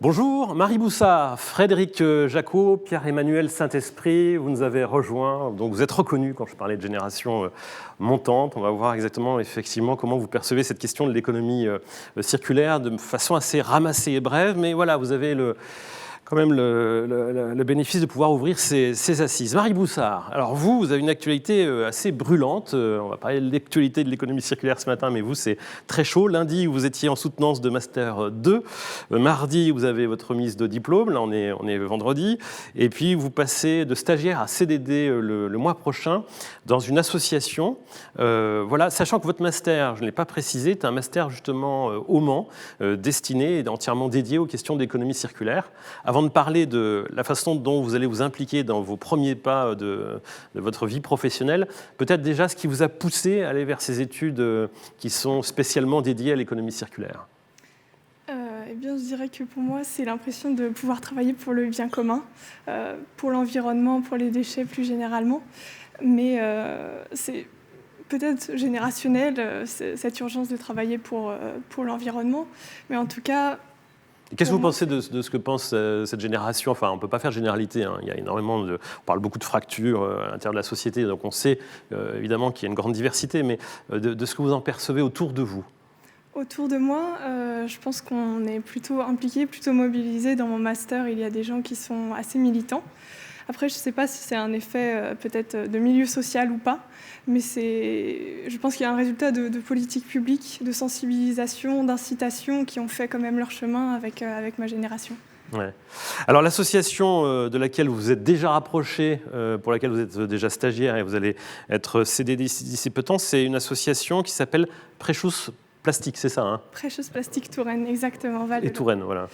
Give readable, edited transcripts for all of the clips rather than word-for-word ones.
Bonjour, Marie Boussard, Frédéric Jacot, Pierre-Emmanuel Saint-Esprit, vous nous avez rejoints, donc vous êtes reconnus quand je parlais de génération montante. On va voir exactement, effectivement, comment vous percevez cette question de l'économie circulaire de façon assez ramassée et brève, mais voilà, vous avez quand même le bénéfice de pouvoir ouvrir ces assises. Marie Boussard, alors vous avez une actualité assez brûlante. On va parler de l'actualité de l'économie circulaire ce matin, mais vous, c'est très chaud. Lundi, vous étiez en soutenance de Master 2. Mardi, vous avez votre remise de diplôme. Là, on est vendredi. Et puis, vous passez de stagiaire à CDD le mois prochain dans une association. Voilà, sachant que votre master, je ne l'ai pas précisé, est un master justement au Mans, destiné et entièrement dédié aux questions d'économie circulaire. Avant de parler de la façon dont vous allez vous impliquer dans vos premiers pas de votre vie professionnelle, peut-être déjà ce qui vous a poussé à aller vers ces études qui sont spécialement dédiées à l'économie circulaire. Eh bien, je dirais que pour moi, c'est l'impression de pouvoir travailler pour le bien commun, pour l'environnement, pour les déchets plus généralement. Mais c'est peut-être générationnel, cette urgence de travailler pour l'environnement. Mais en tout cas... Qu'est-ce que vous pensez de ce que pense cette génération ? Enfin, on ne peut pas faire généralité. Hein. Il y a énormément on parle beaucoup de fractures à l'intérieur de la société, donc on sait évidemment qu'il y a une grande diversité, mais de ce que vous en percevez autour de vous. Autour de moi, je pense qu'on est plutôt impliqué, plutôt mobilisé. Dans mon master, il y a des gens qui sont assez militants. Après, je ne sais pas si c'est un effet peut-être de milieu social ou pas, mais je pense qu'il y a un résultat de politique publique, de sensibilisation, d'incitation qui ont fait quand même leur chemin avec ma génération. Ouais. Alors l'association de laquelle vous êtes déjà rapproché, pour laquelle vous êtes déjà stagiaire et vous allez être CDD d'ici peu de temps, c'est une association qui s'appelle Precious Plastic, c'est ça, hein ? Precious Plastic Touraine, exactement. Et Touraine, voilà.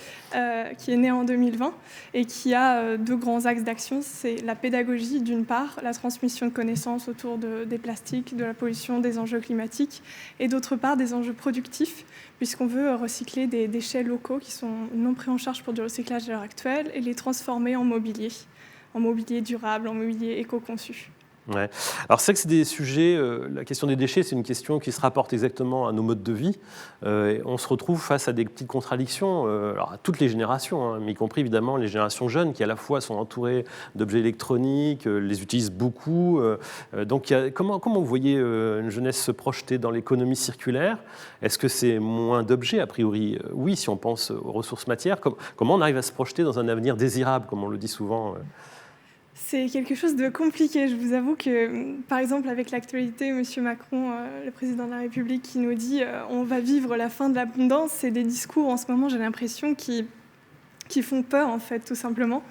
Qui est née en 2020 et qui a deux grands axes d'action. C'est la pédagogie, d'une part, la transmission de connaissances autour des plastiques, de la pollution, des enjeux climatiques, et d'autre part, des enjeux productifs, puisqu'on veut recycler des déchets locaux qui sont non pris en charge pour du recyclage à l'heure actuelle et les transformer en mobilier durable, en mobilier éco-conçu. Ouais. Alors c'est vrai que c'est des sujets, la question des déchets, c'est une question qui se rapporte exactement à nos modes de vie. Et on se retrouve face à des petites contradictions, alors à toutes les générations, hein, mais y compris évidemment les générations jeunes qui à la fois sont entourées d'objets électroniques, les utilisent beaucoup. Donc comment vous voyez une jeunesse se projeter dans l'économie circulaire ? Est-ce que c'est moins d'objets ? A priori, oui, si on pense aux ressources matières. Comment on arrive à se projeter dans un avenir désirable, comme on le dit souvent C'est quelque chose de compliqué. Je vous avoue que, par exemple, avec l'actualité, M. Macron, le président de la République, qui nous dit on va vivre la fin de l'abondance, c'est des discours, en ce moment, j'ai l'impression, qui font peur, en fait, tout simplement.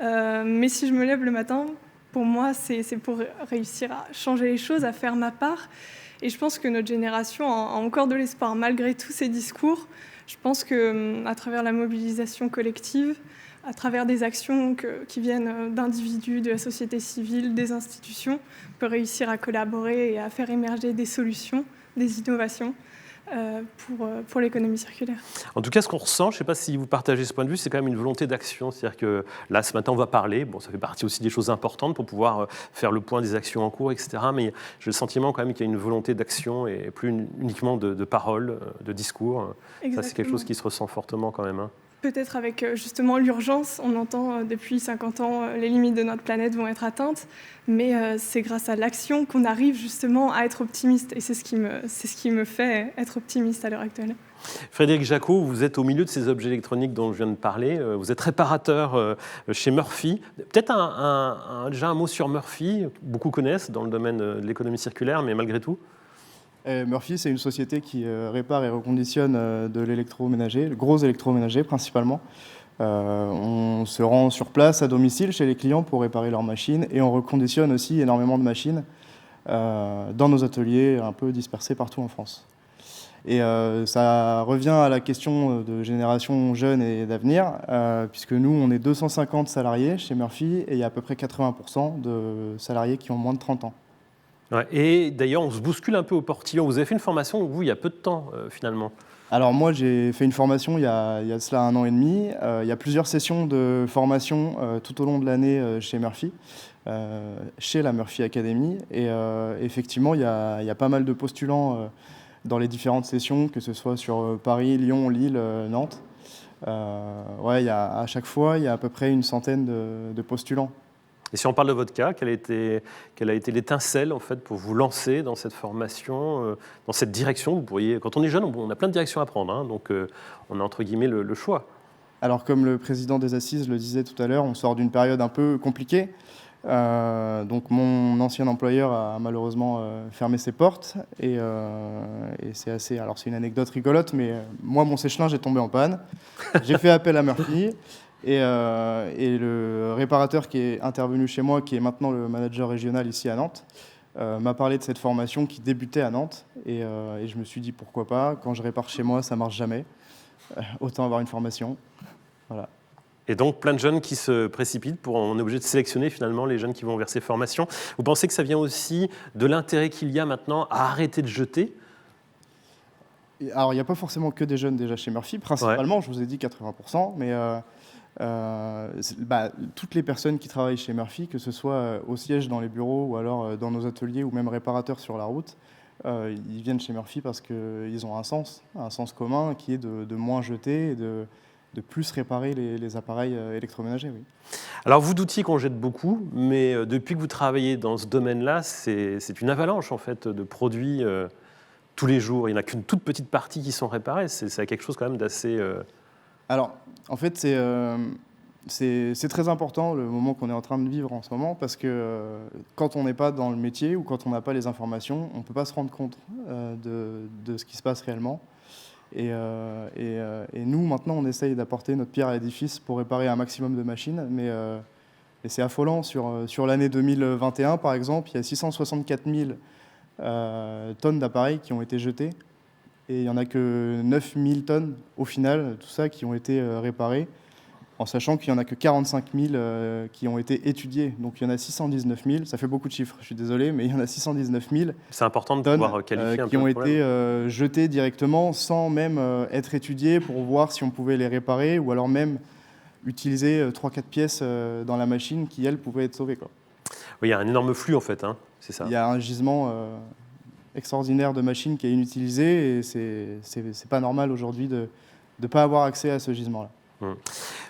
Mais si je me lève le matin, pour moi, c'est pour réussir à changer les choses, à faire ma part. Et je pense que notre génération a encore de l'espoir, malgré tous ces discours. Je pense qu'à travers la mobilisation collective, à travers des actions qui viennent d'individus, de la société civile, des institutions, on peut réussir à collaborer et à faire émerger des solutions, des innovations pour l'économie circulaire. En tout cas, ce qu'on ressent, je ne sais pas si vous partagez ce point de vue, c'est quand même une volonté d'action. C'est-à-dire que là, ce matin, on va parler. Bon, ça fait partie aussi des choses importantes pour pouvoir faire le point des actions en cours, etc. Mais j'ai le sentiment quand même qu'il y a une volonté d'action et plus uniquement de paroles, de discours. Exactement. Ça, c'est quelque chose qui se ressent fortement quand même. Hein. Peut-être avec justement l'urgence, on entend depuis 50 ans les limites de notre planète vont être atteintes, mais c'est grâce à l'action qu'on arrive justement à être optimiste et c'est ce qui me fait être optimiste à l'heure actuelle. Frédéric Jacot, vous êtes au milieu de ces objets électroniques dont je viens de parler, vous êtes réparateur chez Murphy. Peut-être déjà un mot sur Murphy, beaucoup connaissent dans le domaine de l'économie circulaire, mais malgré tout. Murphy, c'est une société qui répare et reconditionne de l'électroménager, le gros électroménager principalement. On se rend sur place à domicile chez les clients pour réparer leurs machines et on reconditionne aussi énormément de machines dans nos ateliers un peu dispersés partout en France. Et ça revient à la question de génération jeune et d'avenir, puisque nous, on est 250 salariés chez Murphy et il y a à peu près 80% de salariés qui ont moins de 30 ans. Ouais, et d'ailleurs, on se bouscule un peu au portillon. Vous avez fait une formation, vous, il y a peu de temps, finalement. Alors moi, j'ai fait une formation il y a cela 1 an et demi. Il y a plusieurs sessions de formation tout au long de l'année chez Murphy, chez la Murphy Academy. Et effectivement, il y a pas mal de postulants dans les différentes sessions, que ce soit sur Paris, Lyon, Lille, Nantes. À chaque fois, il y a à peu près une centaine de postulants. Et si on parle de votre cas, quelle a été l'étincelle en fait, pour vous lancer dans cette formation, dans cette direction? Quand on est jeune, on a plein de directions à prendre, hein, donc on a entre guillemets le choix. Alors comme le président des Assises le disait tout à l'heure, on sort d'une période un peu compliquée. Donc mon ancien employeur a malheureusement fermé ses portes et c'est assez. Alors c'est une anecdote rigolote, mais moi mon sèche-linge est tombé en panne. J'ai fait appel à Murphy et le réparateur qui est intervenu chez moi, qui est maintenant le manager régional ici à Nantes, m'a parlé de cette formation qui débutait à Nantes et je me suis dit pourquoi pas. Quand je répare chez moi, ça marche jamais. Autant avoir une formation. Voilà. Et donc, plein de jeunes qui se précipitent, on est obligé de sélectionner finalement les jeunes qui vont vers ces formations. Vous pensez que ça vient aussi de l'intérêt qu'il y a maintenant à arrêter de jeter? Alors, il n'y a pas forcément que des jeunes déjà chez Murphy, principalement, je vous ai dit 80%, mais toutes les personnes qui travaillent chez Murphy, que ce soit au siège dans les bureaux ou alors dans nos ateliers ou même réparateurs sur la route, ils viennent chez Murphy parce qu'ils ont un sens commun qui est de moins jeter et de plus réparer les appareils électroménagers. Oui. Alors vous doutiez qu'on jette beaucoup, mais depuis que vous travaillez dans ce domaine-là, c'est une avalanche en fait, de produits tous les jours. Il n'y en a qu'une toute petite partie qui sont réparés. C'est quelque chose quand même d'assez... Alors, en fait, c'est très important le moment qu'on est en train de vivre en ce moment parce que quand on n'est pas dans le métier ou quand on n'a pas les informations, on ne peut pas se rendre compte de ce qui se passe réellement. Et nous, maintenant, on essaye d'apporter notre pierre à l'édifice pour réparer un maximum de machines, mais c'est affolant. Sur l'année 2021, par exemple, il y a 664 000 tonnes d'appareils qui ont été jetés, et il n'y en a que 9 000 tonnes, au final, tout ça, qui ont été réparés, en sachant qu'il n'y en a que 45 000 qui ont été étudiés. Donc il y en a 619 000, ça fait beaucoup de chiffres, je suis désolé, mais il y en a 619 000 c'est important de pouvoir qualifier un peu qui ont été jetés directement sans même être étudiés pour voir si on pouvait les réparer ou alors même utiliser 3-4 pièces dans la machine qui, elles, pouvaient être sauvées, quoi. Oui, il y a un énorme flux en fait, hein, c'est ça. Il y a un gisement extraordinaire de machines qui est inutilisé et c'est pas normal aujourd'hui de ne pas avoir accès à ce gisement-là.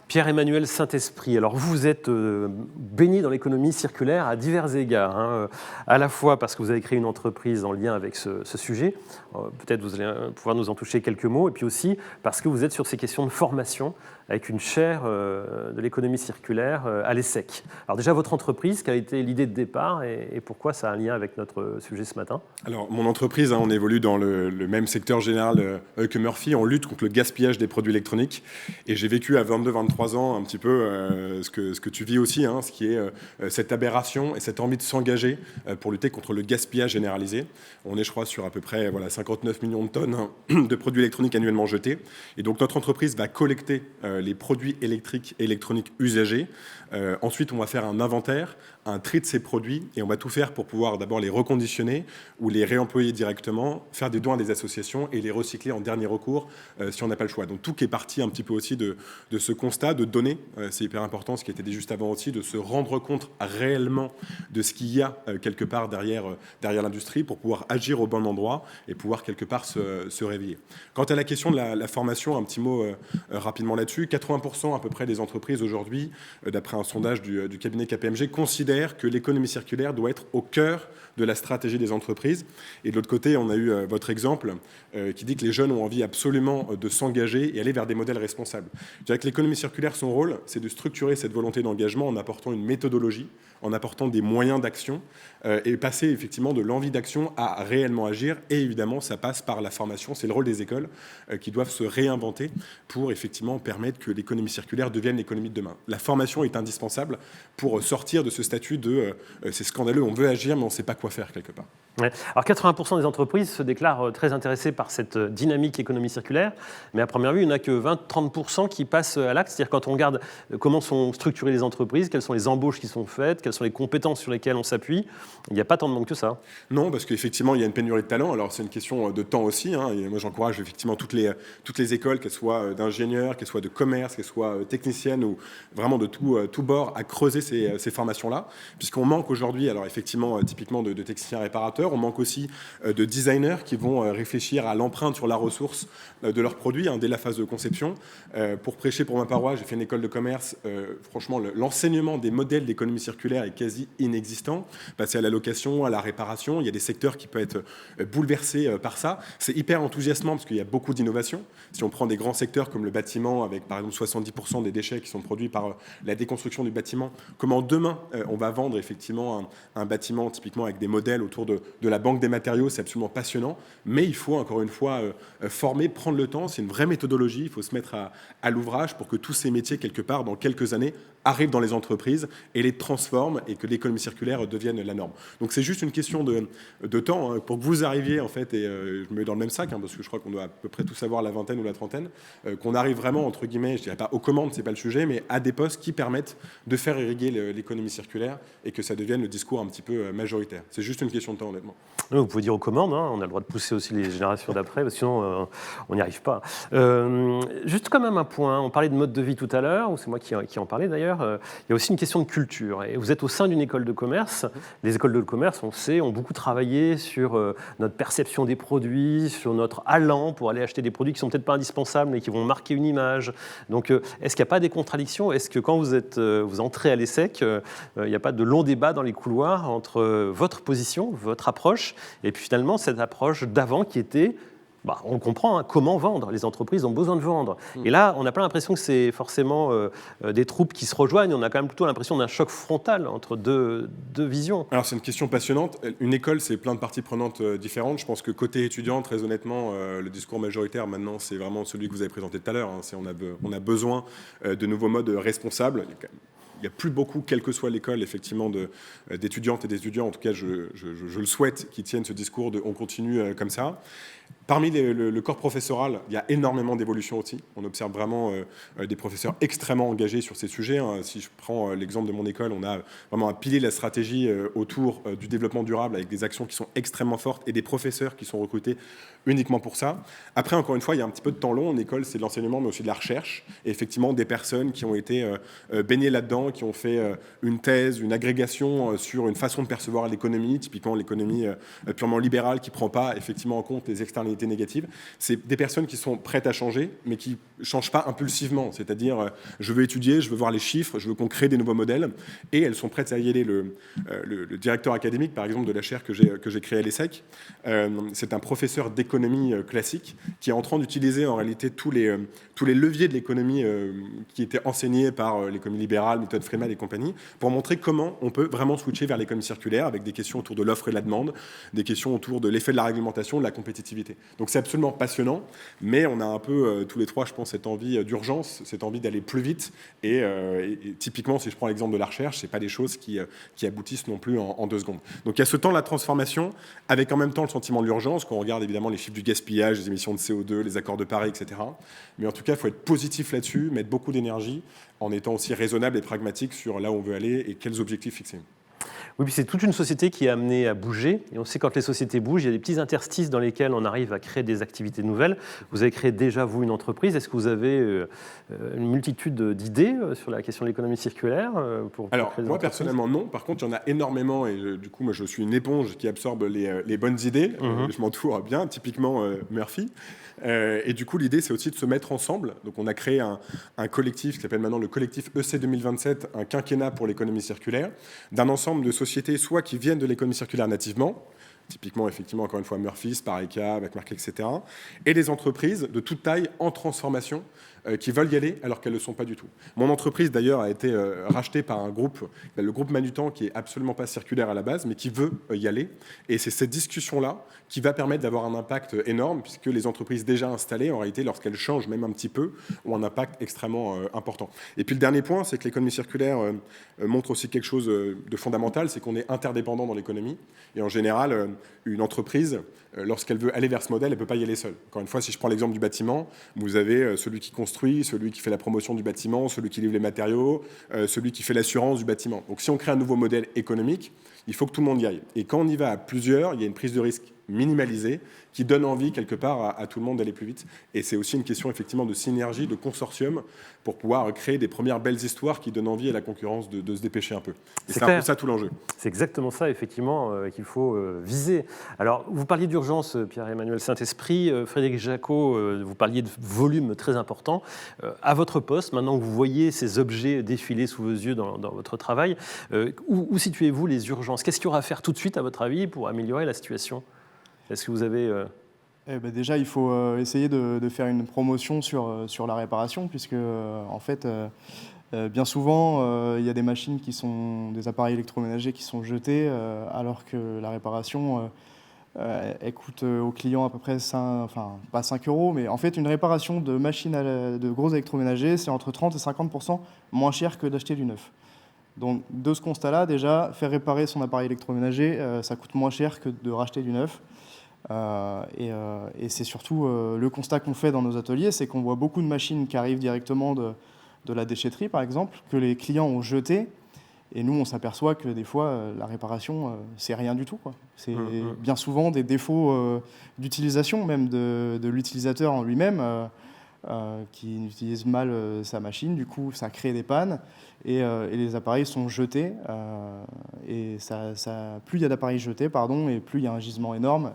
Pierre-Emmanuel Saint-Esprit, alors vous êtes baigné dans l'économie circulaire à divers égards, hein, à la fois parce que vous avez créé une entreprise en lien avec ce sujet, peut-être vous allez pouvoir nous en toucher quelques mots, et puis aussi parce que vous êtes sur ces questions de formation avec une chaire de l'économie circulaire à l'ESSEC. Alors déjà, votre entreprise, quelle a été l'idée de départ et pourquoi ça a un lien avec notre sujet ce matin? Alors, mon entreprise, on évolue dans le même secteur général que Murphy. On lutte contre le gaspillage des produits électroniques. Et j'ai vécu à 22-23 ans un petit peu ce que tu vis aussi, hein, ce qui est cette aberration et cette envie de s'engager pour lutter contre le gaspillage généralisé. On est, je crois, sur à peu près 59 millions de tonnes de produits électroniques annuellement jetés. Et donc, notre entreprise va collecter les produits électriques et électroniques usagés. Ensuite, on va faire un inventaire, un tri de ces produits et on va tout faire pour pouvoir d'abord les reconditionner ou les réemployer directement, faire des dons à des associations et les recycler en dernier recours si on n'a pas le choix. Donc tout qui est parti un petit peu aussi de ce constat, de donner, c'est hyper important, ce qui a été dit juste avant aussi, de se rendre compte réellement de ce qu'il y a quelque part derrière l'industrie pour pouvoir agir au bon endroit et pouvoir quelque part se réveiller. Quant à la question de la formation, un petit mot rapidement là-dessus, 80% à peu près des entreprises aujourd'hui, d'après un sondage du cabinet KPMG, considèrent que l'économie circulaire doit être au cœur de la stratégie des entreprises. Et de l'autre côté, on a eu votre exemple qui dit que les jeunes ont envie absolument de s'engager et aller vers des modèles responsables. Je dirais que l'économie circulaire, son rôle, c'est de structurer cette volonté d'engagement en apportant une méthodologie, en apportant des moyens d'action et passer effectivement de l'envie d'action à réellement agir. Et évidemment, ça passe par la formation. C'est le rôle des écoles qui doivent se réinventer pour effectivement permettre que l'économie circulaire devienne l'économie de demain. La formation est indispensable pour sortir de ce statut de c'est scandaleux, on veut agir, mais on ne sait pas quoi faire quelque part. Ouais. Alors 80% des entreprises se déclarent très intéressées par cette dynamique économie circulaire, mais à première vue, il n'y en a que 20-30% qui passent à l'acte, c'est-à-dire C'est-à-dire quand on regarde comment sont structurées les entreprises, quelles sont les embauches qui sont faites, quelles sont les compétences sur lesquelles on s'appuie, il n'y a pas tant de monde que ça. Non, parce qu'effectivement, il y a une pénurie de talent. Alors, c'est une question de temps aussi. Et moi, j'encourage effectivement toutes les écoles, qu'elles soient d'ingénieurs, qu'elles soient de commerce, qu'elles soient techniciennes ou vraiment de tout bord, à creuser ces formations-là. Puisqu'on manque aujourd'hui, alors effectivement, typiquement de techniciens réparateurs, on manque aussi de designers qui vont réfléchir à l'empreinte sur la ressource de leurs produits dès la phase de conception. Pour prêcher pour ma paroisse, j'ai fait une école de commerce. Franchement, l'enseignement des modèles d'économie circulaire est quasi inexistant. Passer à la location, à la réparation, il y a des secteurs qui peuvent être bouleversés par ça. C'est hyper enthousiasmant parce qu'il y a beaucoup d'innovations. Si on prend des grands secteurs comme le bâtiment, avec par exemple 70% des déchets qui sont produits par la déconstruction du bâtiment, comment demain on va vendre effectivement un bâtiment typiquement avec des modèles autour de la banque des matériaux, c'est absolument passionnant. Mais il faut encore une fois former, prendre le temps. C'est une vraie méthodologie. Il faut se mettre à l'ouvrage pour que tous ces métiers, quelque part, dans quelques années, arrivent dans les entreprises et les transforment et que l'économie circulaire devienne la norme. Donc c'est juste une question de temps pour que vous arriviez, en fait, et je me mets dans le même sac, parce que je crois qu'on doit à peu près tous avoir la vingtaine ou la trentaine, qu'on arrive vraiment, entre guillemets, je dirais pas aux commandes, c'est pas le sujet, mais à des postes qui permettent de faire irriguer l'économie circulaire et que ça devienne le discours un petit peu majoritaire. C'est juste une question de temps, honnêtement. Vous pouvez dire aux commandes, on a le droit de pousser aussi les générations d'après, parce que sinon on n'y arrive pas. Juste quand même un point, on parlait de mode de vie tout à l'heure, ou c'est moi qui en parlais d'ailleurs, il y a aussi une question de culture. Et vous êtes au sein d'une école de commerce. Les écoles de commerce, on sait, ont beaucoup travaillé sur notre perception des produits, sur notre allant pour aller acheter des produits qui ne sont peut-être pas indispensables, mais qui vont marquer une image. Donc est-ce qu'il n'y a pas des contradictions? Est-ce que quand vous entrez à l'ESSEC, il n'y a pas de long débat dans les couloirs entre votre position, votre approche, et puis finalement cette approche d'avant qui était, on comprend comment vendre, les entreprises ont besoin de vendre. Et là, on n'a pas l'impression que c'est forcément des troupes qui se rejoignent, on a quand même plutôt l'impression d'un choc frontal entre deux visions. Alors c'est une question passionnante. Une école, c'est plein de parties prenantes différentes. Je pense que côté étudiant, très honnêtement, le discours majoritaire maintenant, c'est vraiment celui que vous avez présenté tout à l'heure. On a besoin de nouveaux modes responsables. Il n'y a plus beaucoup, quelle que soit l'école, effectivement, d'étudiantes et d'étudiants, en tout cas, je le souhaite, qui tiennent ce discours de « on continue comme ça ». Parmi le corps professoral, il y a énormément d'évolutions aussi. On observe vraiment des professeurs extrêmement engagés sur ces sujets. Si je prends l'exemple de mon école, on a vraiment un pilier de la stratégie autour du développement durable avec des actions qui sont extrêmement fortes et des professeurs qui sont recrutés uniquement pour ça. Après, encore une fois, il y a un petit peu de temps long. En école, c'est de l'enseignement, mais aussi de la recherche. Et effectivement, des personnes qui ont été baignées là-dedans, qui ont fait une thèse, une agrégation sur une façon de percevoir l'économie, typiquement l'économie purement libérale qui ne prend pas effectivement en compte les externalités négatives. C'est des personnes qui sont prêtes à changer, mais qui ne changent pas impulsivement. C'est-à-dire, je veux étudier, je veux voir les chiffres, je veux qu'on crée des nouveaux modèles, et elles sont prêtes à y aller. Le directeur académique, par exemple, de la chaire que j'ai créée à l'ESSEC, c'est un professeur d'économie classique qui est en train d'utiliser en réalité tous les leviers de l'économie qui étaient enseignés par l'économie libérale, méthode Friedman et compagnie, pour montrer comment on peut vraiment switcher vers l'économie circulaire avec des questions autour de l'offre et de la demande, des questions autour de l'effet de la réglementation, de la compétitivité. Donc c'est absolument passionnant, mais on a un peu tous les trois, je pense, cette envie d'urgence, cette envie d'aller plus vite. Et typiquement, si je prends l'exemple de la recherche, c'est pas des choses qui aboutissent non plus en 2 secondes. Donc il y a ce temps de la transformation, avec en même temps le sentiment de l'urgence, quand on regarde évidemment les chiffres du gaspillage, les émissions de CO2, les accords de Paris, etc. Mais en tout cas, il faut être positif là-dessus, mettre beaucoup d'énergie, en étant aussi raisonnable et pragmatique sur là où on veut aller et quels objectifs fixer. Oui, puis c'est toute une société qui est amenée à bouger. Et on sait quand les sociétés bougent, il y a des petits interstices dans lesquels on arrive à créer des activités nouvelles. Vous avez créé déjà, vous, une entreprise. Est-ce que vous avez une multitude d'idées sur la question de l'économie circulaire Alors, moi, personnellement, non. Par contre, il y en a énormément. Et du coup, moi, je suis une éponge qui absorbe les bonnes idées. Je m'entoure bien, typiquement Murphy. Et du coup, l'idée, c'est aussi de se mettre ensemble. Donc, on a créé un collectif qui s'appelle maintenant le collectif EC 2027, un quinquennat pour l'économie circulaire, d'un ensemble de sociétés, soit qui viennent de l'économie circulaire nativement, typiquement, effectivement, encore une fois, Murphy, Spareka, Backmarket, etc., et des entreprises de toute taille en transformation qui veulent y aller alors qu'elles ne le sont pas du tout. Mon entreprise, d'ailleurs, a été rachetée par un groupe, le groupe Manutan, qui n'est absolument pas circulaire à la base, mais qui veut y aller. Et c'est cette discussion-là qui va permettre d'avoir un impact énorme, puisque les entreprises déjà installées, en réalité, lorsqu'elles changent même un petit peu, ont un impact extrêmement important. Et puis le dernier point, c'est que l'économie circulaire montre aussi quelque chose de fondamental, c'est qu'on est interdépendant dans l'économie. Et en général, une entreprise, lorsqu'elle veut aller vers ce modèle, elle ne peut pas y aller seule. Encore une fois, si je prends l'exemple du bâtiment, vous avez celui qui construit, celui qui fait la promotion du bâtiment, celui qui livre les matériaux, celui qui fait l'assurance du bâtiment. Donc si on crée un nouveau modèle économique, il faut que tout le monde y aille. Et quand on y va à plusieurs, il y a une prise de risque minimalisée qui donne envie quelque part à tout le monde d'aller plus vite. Et c'est aussi une question effectivement de synergie, de consortium, pour pouvoir créer des premières belles histoires qui donnent envie à la concurrence de se dépêcher un peu. Et c'est un peu ça tout l'enjeu. C'est exactement ça, effectivement, qu'il faut viser. Alors, vous parliez d'urgence, Pierre-Emmanuel Saint-Esprit. Frédéric Jacot, vous parliez de volume très important. À votre poste, maintenant que vous voyez ces objets défiler sous vos yeux dans votre travail, où situez-vous les urgences? Qu'est-ce qu'il y aura à faire tout de suite, à votre avis, pour améliorer la situation? Est-ce que vous avez... Déjà, il faut essayer de faire une promotion sur la réparation, puisque en fait, bien souvent, il y a des machines des appareils électroménagers qui sont jetés, alors que la réparation, elle coûte au client à peu près pas 5 €, mais en fait, une réparation de machines de gros électroménagers, c'est entre 30 et 50% moins cher que d'acheter du neuf. Donc, de ce constat-là, déjà, faire réparer son appareil électroménager, ça coûte moins cher que de racheter du neuf. Et c'est surtout le constat qu'on fait dans nos ateliers, c'est qu'on voit beaucoup de machines qui arrivent directement de la déchetterie, par exemple, que les clients ont jetées. Et nous, on s'aperçoit que des fois, la réparation, c'est rien du tout, quoi. C'est bien souvent des défauts d'utilisation, même de l'utilisateur en lui-même, qui utilise mal sa machine. Du coup, ça crée des pannes et les appareils sont jetés. Et plus il y a d'appareils jetés, et plus il y a un gisement énorme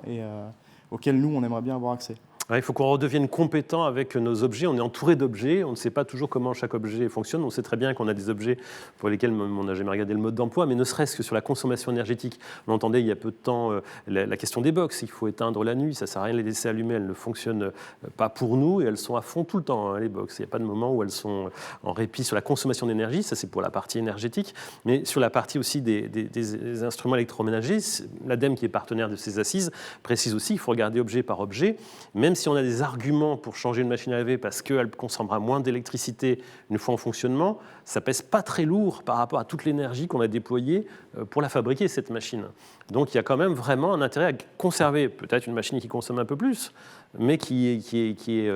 auquel nous, on aimerait bien avoir accès. Il faut qu'on redevienne compétent avec nos objets. On est entouré d'objets, on ne sait pas toujours comment chaque objet fonctionne. On sait très bien qu'on a des objets pour lesquels on n'a jamais regardé le mode d'emploi, mais ne serait-ce que sur la consommation énergétique. On entendait il y a peu de temps la question des box. Il faut éteindre la nuit, ça ne sert à rien de les laisser allumer. Elles ne fonctionnent pas pour nous et elles sont à fond tout le temps, les box. Il n'y a pas de moment où elles sont en répit sur la consommation d'énergie. Ça, c'est pour la partie énergétique. Mais sur la partie aussi des instruments électroménagers, l'ADEME, qui est partenaire de ces assises, précise aussi qu'il faut regarder objet par objet, même si on a des arguments pour changer une machine à laver parce qu'elle consommera moins d'électricité une fois en fonctionnement, ça pèse pas très lourd par rapport à toute l'énergie qu'on a déployée pour la fabriquer, cette machine. Donc il y a quand même vraiment un intérêt à conserver peut-être une machine qui consomme un peu plus, mais qui est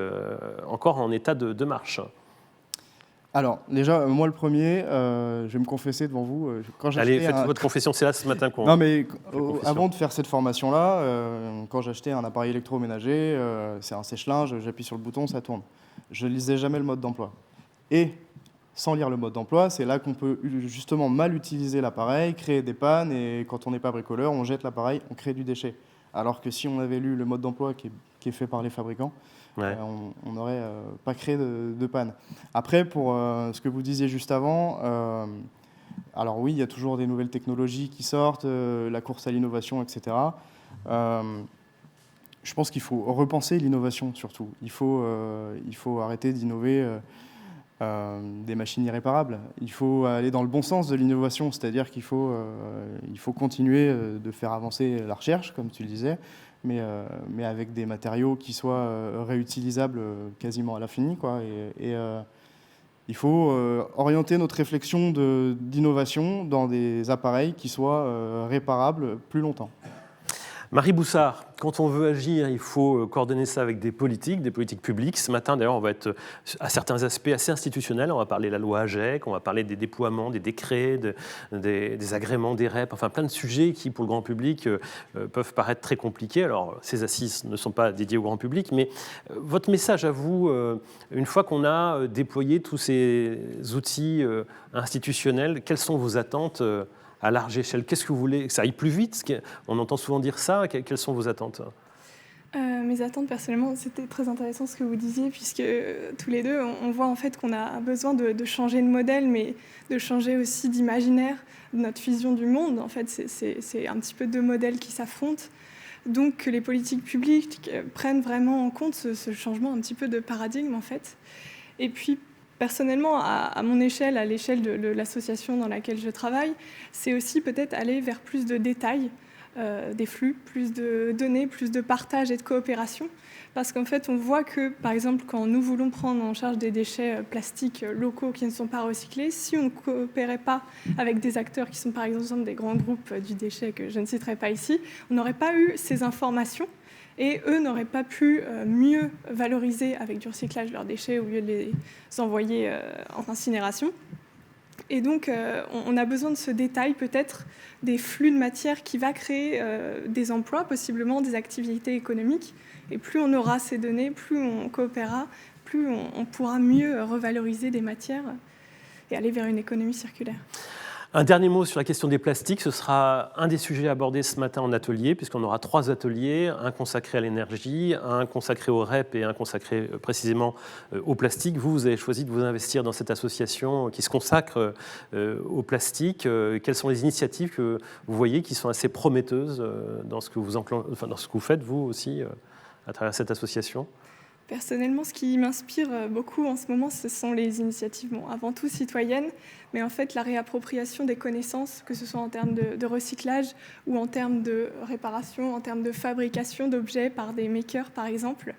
encore en état de marche. Alors, déjà, moi le premier, je vais me confesser devant vous. Allez, faites votre confession, c'est là ce matin qu'on... Non, mais avant de faire cette formation-là, quand j'achetais un appareil électroménager, c'est un sèche-linge, j'appuie sur le bouton, ça tourne. Je ne lisais jamais le mode d'emploi. Et sans lire le mode d'emploi, c'est là qu'on peut justement mal utiliser l'appareil, créer des pannes, et quand on n'est pas bricoleur, on jette l'appareil, on crée du déchet. Alors que si on avait lu le mode d'emploi qui est fait par les fabricants, on n'aurait pas créé de panne. Après, pour ce que vous disiez juste avant, alors oui, il y a toujours des nouvelles technologies qui sortent, la course à l'innovation, etc. Je pense qu'il faut repenser l'innovation surtout. Il faut arrêter d'innover des machines irréparables. Il faut aller dans le bon sens de l'innovation, c'est-à-dire qu'il faut continuer de faire avancer la recherche, comme tu le disais, mais avec des matériaux qui soient réutilisables quasiment à l'infini, quoi. Et il faut orienter notre réflexion d'innovation dans des appareils qui soient réparables plus longtemps. Marie Boussard, quand on veut agir, il faut coordonner ça avec des politiques publiques. Ce matin, d'ailleurs, on va être à certains aspects assez institutionnels. On va parler de la loi AGEC, on va parler des déploiements, des décrets, des agréments, des REP, enfin plein de sujets qui, pour le grand public, peuvent paraître très compliqués. Alors, ces assises ne sont pas dédiées au grand public, mais votre message à vous, une fois qu'on a déployé tous ces outils institutionnels, quelles sont vos attentes à large échelle? Qu'est-ce que vous voulez? Que ça aille plus vite? On entend souvent dire ça. Quelles sont vos attentes? Mes attentes, personnellement, c'était très intéressant ce que vous disiez, puisque tous les deux, on voit en fait qu'on a besoin de changer de modèle, mais de changer aussi d'imaginaire, de notre vision du monde. En fait, c'est un petit peu deux modèles qui s'affrontent. Donc, que les politiques publiques prennent vraiment en compte ce changement un petit peu de paradigme, en fait. Et puis, personnellement, à mon échelle, à l'échelle de l'association dans laquelle je travaille, c'est aussi peut-être aller vers plus de détails, des flux, plus de données, plus de partage et de coopération. Parce qu'en fait, on voit que, par exemple, quand nous voulons prendre en charge des déchets plastiques locaux qui ne sont pas recyclés, si on ne coopérait pas avec des acteurs qui sont par exemple des grands groupes du déchet que je ne citerai pas ici, on n'aurait pas eu ces informations et eux n'auraient pas pu mieux valoriser avec du recyclage leurs déchets au lieu de les envoyer en incinération. Et donc, on a besoin de ce détail, peut-être, des flux de matière qui va créer des emplois, possiblement des activités économiques. Et plus on aura ces données, plus on coopérera, plus on pourra mieux revaloriser des matières et aller vers une économie circulaire. Un dernier mot sur la question des plastiques. Ce sera un des sujets abordés ce matin en atelier, puisqu'on aura 3 ateliers, un consacré à l'énergie, un consacré au REP et un consacré précisément au plastique. Vous avez choisi de vous investir dans cette association qui se consacre au plastique. Quelles sont les initiatives que vous voyez qui sont assez prometteuses dans ce que dans ce que vous faites, vous aussi, à travers cette association ? Personnellement, ce qui m'inspire beaucoup en ce moment, ce sont les initiatives, avant tout citoyennes, mais en fait la réappropriation des connaissances, que ce soit en termes de recyclage ou en termes de réparation, en termes de fabrication d'objets par des makers, par exemple,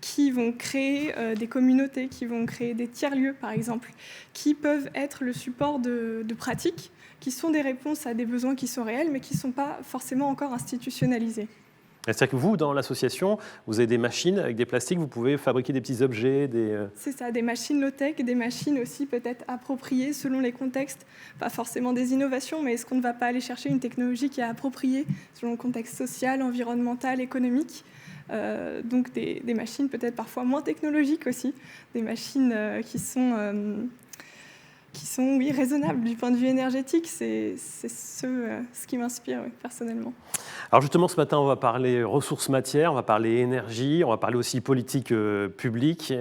qui vont créer des communautés, qui vont créer des tiers-lieux, par exemple, qui peuvent être le support de pratiques, qui sont des réponses à des besoins qui sont réels, mais qui ne sont pas forcément encore institutionnalisés. C'est-à-dire que vous, dans l'association, vous avez des machines avec des plastiques, vous pouvez fabriquer des petits objets, C'est ça, des machines low-tech, des machines aussi peut-être appropriées selon les contextes, pas forcément des innovations, mais est-ce qu'on ne va pas aller chercher une technologie qui est appropriée selon le contexte social, environnemental, économique ? Donc des machines peut-être parfois moins technologiques aussi, des machines qui sont oui, raisonnables du point de vue énergétique. C'est ce qui m'inspire personnellement. Alors justement, ce matin, on va parler ressources matières, on va parler énergie, on va parler aussi politique publique.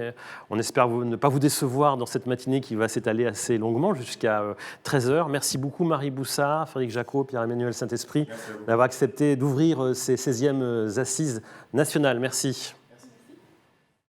On espère ne pas vous décevoir dans cette matinée qui va s'étaler assez longuement, jusqu'à 13h. Merci beaucoup Marie Boussard, Frédéric Jacot, Pierre-Emmanuel Saint-Esprit d'avoir accepté d'ouvrir ces 16e assises nationales. Merci.